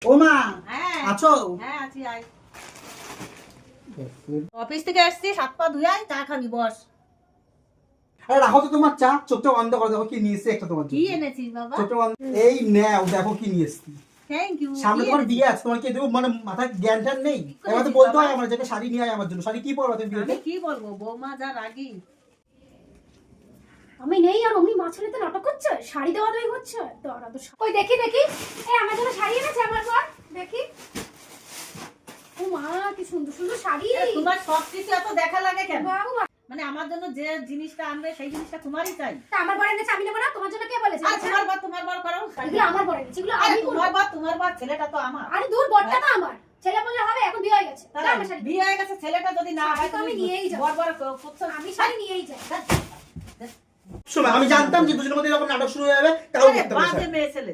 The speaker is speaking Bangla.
ও মা হ্যাঁ আছো? হ্যাঁ আছি। আয় অফিস থেকে আসছি, হাত পা ধুয়ে আয়, চা খাবি, বস। আরে রাখো তো তোমার চা, চোখটা বন্ধ করো, দেখো কি নিয়ে এসেছি একটা তোমার কি জন্য। এনেছিস বাবা? চোখটা বন্ধ, এই নাও দেখো কি নিয়ে এসেছি। Thank you. সামনে তোমার বিয়ে আছে, তোমার কি দেবো মানে মাথায় জ্ঞান ট্যান নেই? এবার তো বলতে হয় আমার, যেটা শাড়ি নিয়ে আয় আমার জন্য। শাড়ি কি পরবে তুমি আমি বিয়েতে? কি বলবো, বৌমা যা রাগি। আমি নেই আর অমনি মাছলিতে নাটক করছে, শাড়ি দেওয়া দেওয়া হচ্ছে। দাঁড়া তো কই দেখি দেখি। এই আমার জন্য শাড়ি এনেছে আমার বর, দেখি। ও মা কি সুন্দর সুন্দর শাড়ি। তোমার সব কিছু এত দেখা লাগে কেন? বাবা, মানে আমার জন্য যে জিনিসটা আনবে সেই জিনিসটা তোমারই চাই। তা আমার বর এনেছে আমি নেব না? তোমার জন্য কে বলেছে? আর তোমার বার করো। এগুলো আমার বর এনেছে, এগুলো আরে আমি করব। তোমার বার, ছেলেটা তো আমার। আরে দূর, বরটা তো আমার। ছেলে বললে হবে? এখন বিয়ে হয়ে গেছে। তাহলে যা আমার শাড়ি। বিয়ে হয়ে গেছে, ছেলেটা যদি না হয় শাড়ি তো আমি নিয়েই যাবো। বার করছো। আমি শাড়ি নিয়েই যাই। শোনো, আমি জানতাম যে দুজনের মধ্যে যখন নাটক শুরু হয়ে যাবে তাও আরে দেখতে হবে। বাজে মেয়ে ছেলে।